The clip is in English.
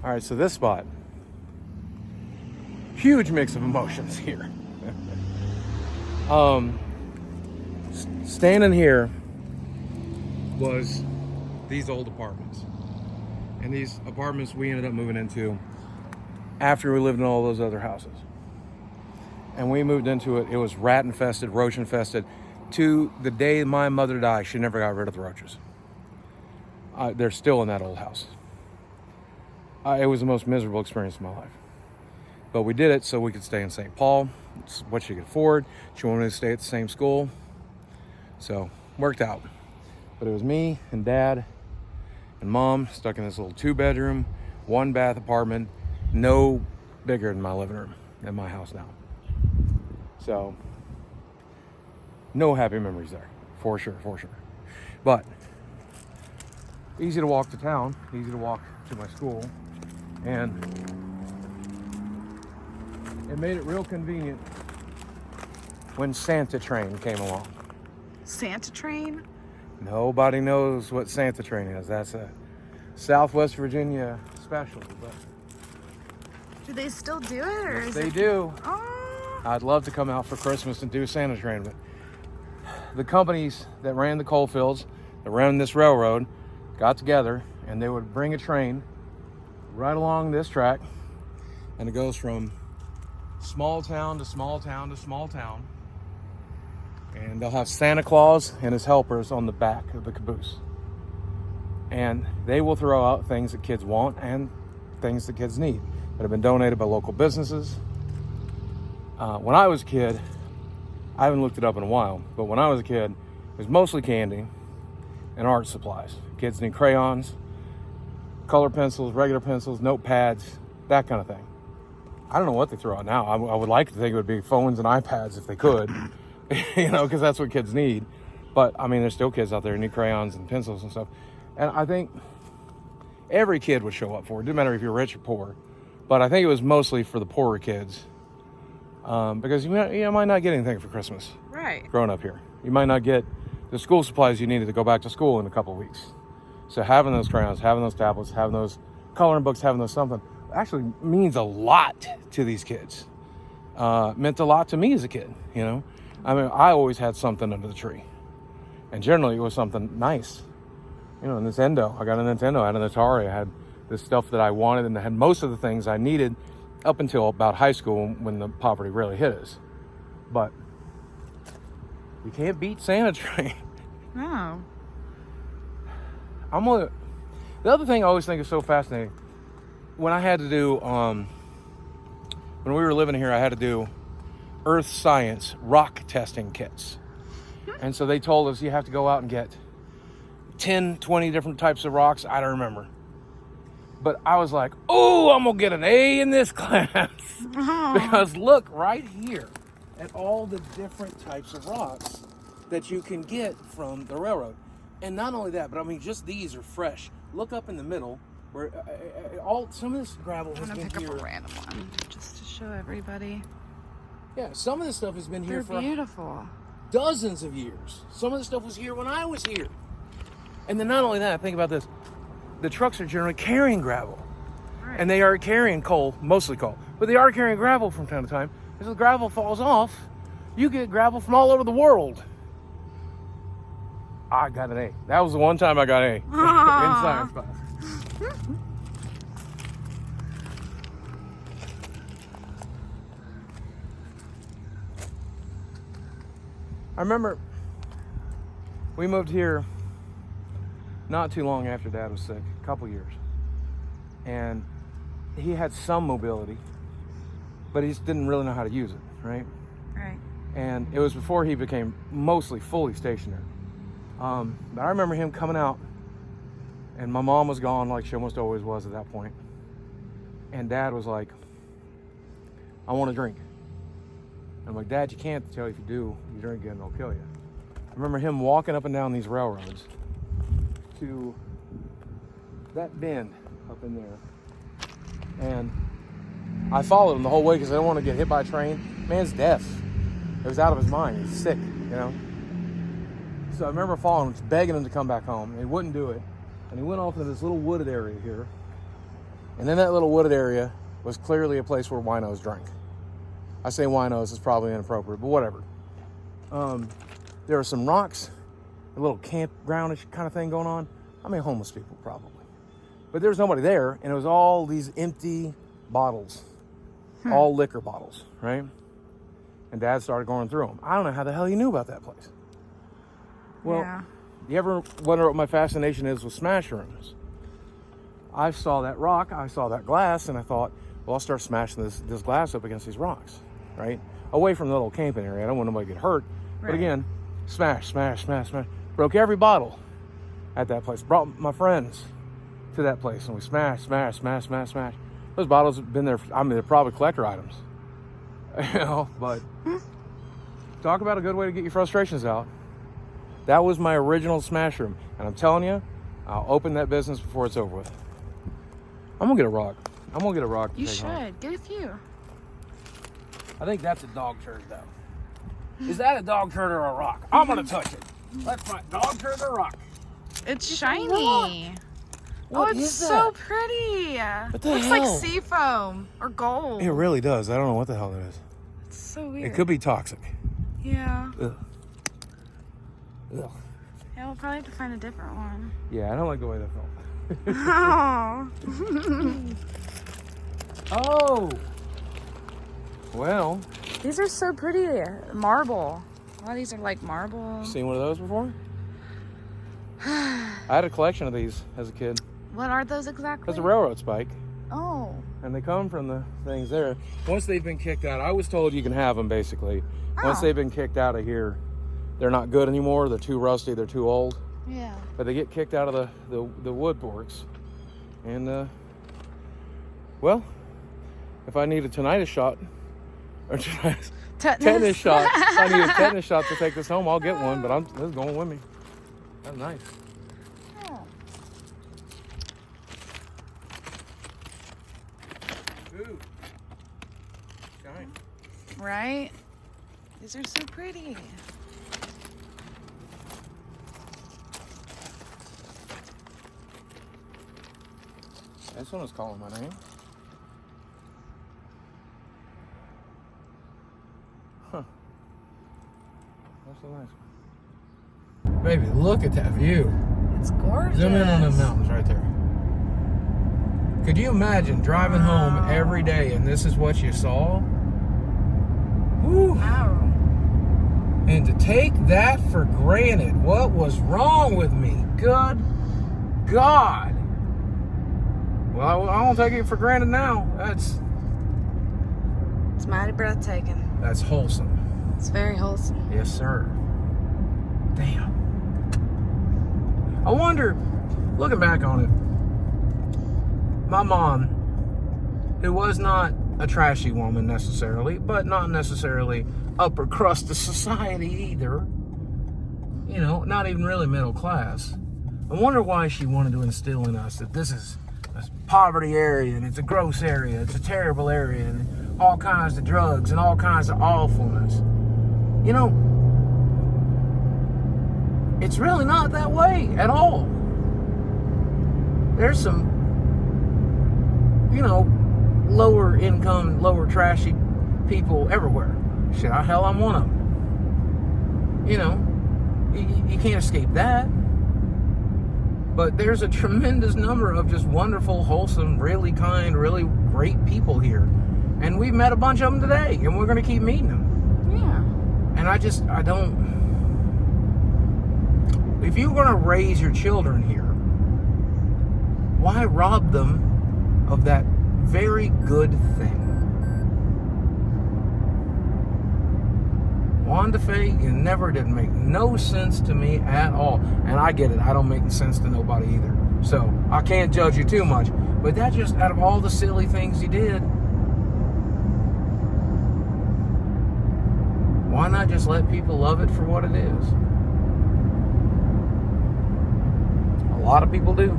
All right, so this spot, huge mix of emotions here. Standing here was these old apartments. And these apartments we ended up moving into after we lived in all those other houses. And we moved into it, it was rat infested, roach infested. To the day my mother died, she never got rid of the roaches. They're still in that old house. It was the most miserable experience of my life. But we did it so we could stay in St. Paul. It's what she could afford. She wanted to stay at the same school. So, worked out. But it was me and Dad and Mom stuck in this little 2-bedroom, 1-bath apartment, no bigger than my living room in my house now. So, no happy memories there, for sure. But, easy to walk to town, easy to walk to my school, and it made it real convenient when Santa Train came along. Santa Train? Nobody knows what Santa Train is. That's a Southwest Virginia specialty. But do they still do it? Or yes, is they it... do. Oh. I'd love to come out for Christmas and do Santa Train, but the companies that ran the coal fields, that ran this railroad, got together and they would bring a train right along this track, and it goes from small town to small town to small town, and they'll have Santa Claus and his helpers on the back of the caboose, and they will throw out things that kids want and things that kids need that have been donated by local businesses. When I was a kid, I haven't looked it up in a while, but when I was a kid, it was mostly candy and art supplies. Kids need crayons, color pencils, regular pencils, notepads, that kind of thing. I don't know what they throw out now. I would like to think it would be phones and iPads if they could, because that's what kids need. But, I mean, there's still kids out there who need crayons and pencils and stuff. And I think every kid would show up for it. It didn't matter if you're rich or poor. But I think it was mostly for the poorer kids. Because you might not get anything for Christmas. Right. Growing up here. You might not get the school supplies you needed to go back to school in a couple of weeks. So having those crayons, having those tablets, having those coloring books, having those something actually means a lot to these kids. Meant a lot to me as a kid, I mean, I always had something under the tree. And generally it was something nice. A Nintendo. I got a Nintendo, I had an Atari, I had the stuff that I wanted, and I had most of the things I needed up until about high school when the poverty really hit us. But you can't beat Santa Train. No. The other thing I always think is so fascinating, when I had to do, when we were living here, I had to do earth science rock testing kits. And so they told us you have to go out and get 10, 20 different types of rocks. I don't remember. But I was like, oh, I'm going to get an A in this class. Because look right here at all the different types of rocks that you can get from the railroad. And not only that, but I mean, just these are fresh. Look up in the middle where some of this gravel has been here. I'm going to pick up a random one just to show everybody. Yeah, some of this stuff has been here for beautiful. Dozens of years. Some of the stuff was here when I was here. And then not only that, think about this. The trucks are generally carrying gravel. Right. And they are carrying coal, mostly coal. But they are carrying gravel from time to time. As the gravel falls off, you get gravel from all over the world. I got an A. That was the one time I got an A in science class. I remember we moved here not too long after Dad was sick, a couple years. And he had some mobility, but he just didn't really know how to use it, right? Right. And it was before he became mostly fully stationary. But I remember him coming out, and my mom was gone like she almost always was at that point. And Dad was like, I want a drink. I'm like, Dad, you can't tell if you do, you drink it and they'll kill you. I remember him walking up and down these railroads to that bend up in there. And I followed him the whole way because I didn't want to get hit by a train. Man's deaf. It was out of his mind. He's sick, So I remember following him, just begging him to come back home. And he wouldn't do it. And he went off into this little wooded area here. And in that little wooded area was clearly a place where winos drank. I say winos is probably inappropriate, but whatever. There were some rocks, a little campgroundish kind of thing going on. I mean, homeless people probably. But there was nobody there, and it was all these empty bottles, all liquor bottles, right? And Dad started going through them. I don't know how the hell he knew about that place. Well, Yeah. you ever wonder what my fascination is with smash rooms? I saw that rock, I saw that glass, and I thought, well, I'll start smashing this glass up against these rocks, right? Away from the little camping area. I don't want nobody to get hurt. Right. But again, smash. Broke every bottle at that place. Brought my friends to that place, and we smash. Those bottles have been there. I mean, they're probably collector items. You know, but talk about a good way to get your frustrations out. That was my original smash room. And I'm telling you, I'll open that business before it's over with. I'm going to get a rock. I'm going to get a rock. You should. Get a few. I think that's a dog turd, though. Is that a dog turd or a rock? I'm going to touch it. Let's find dog turd or rock. It's shiny. What it's is so that? pretty. What the Looks hell? like sea foam or gold. It really does. I don't know what the hell it is. It's so weird. It could be toxic. Yeah. Ugh. Ugh. Yeah, we'll probably have to find a different one. Yeah, I don't like the way that felt. Oh. Oh! Well, These are so pretty. Marble. A lot of these are like marble. seen one of those before? I had a collection of these as a kid. What are those exactly? That's a railroad spike. Oh. And they come from the things there. Once they've been kicked out, I was told you can have them basically. Once Oh. they've been kicked out of here, they're not good anymore. They're too rusty. They're too old. Yeah. But they get kicked out of the wood boards. And, well, if I need a tinnitus shot, or tetanus shot, if I need a tetanus shot to take this home, I'll get one. But this is going with me. That's nice. Oh. Ooh. Shine. Right? These are so pretty. This one was calling my name. Huh. That's a nice one. Baby, look at that view. It's gorgeous. Zoom in on the mountains right there. Could you imagine driving home every day and this is what you saw? Woo. Wow. And to take that for granted, what was wrong with me? Good God. Well, I won't take it for granted now. It's mighty breathtaking. That's wholesome. It's very wholesome. Yes, sir. Damn. I wonder, looking back on it, my mom, who was not a trashy woman necessarily, but not necessarily upper crust of society either, you know, not even really middle class. I wonder why she wanted to instill in us that this is a poverty area and it's a gross area, it's a terrible area, and all kinds of drugs and all kinds of awfulness. You know, it's really not that way at all. There's some, you know, lower income, lower trashy people everywhere. Shit, hell, I'm one of them. You know, you can't escape that. But there's a tremendous number of just wonderful, wholesome, really kind, really great people here. And we've met a bunch of them today, and we're going to keep meeting them. Yeah. And I don't... If you're going to raise your children here, why rob them of that very good thing? Wanda Faye, you never did make no sense to me at all. And I get it, I don't make sense to nobody either. So I can't judge you too much. But that just, out of all the silly things you did, why not just let people love it for what it is? A lot of people do.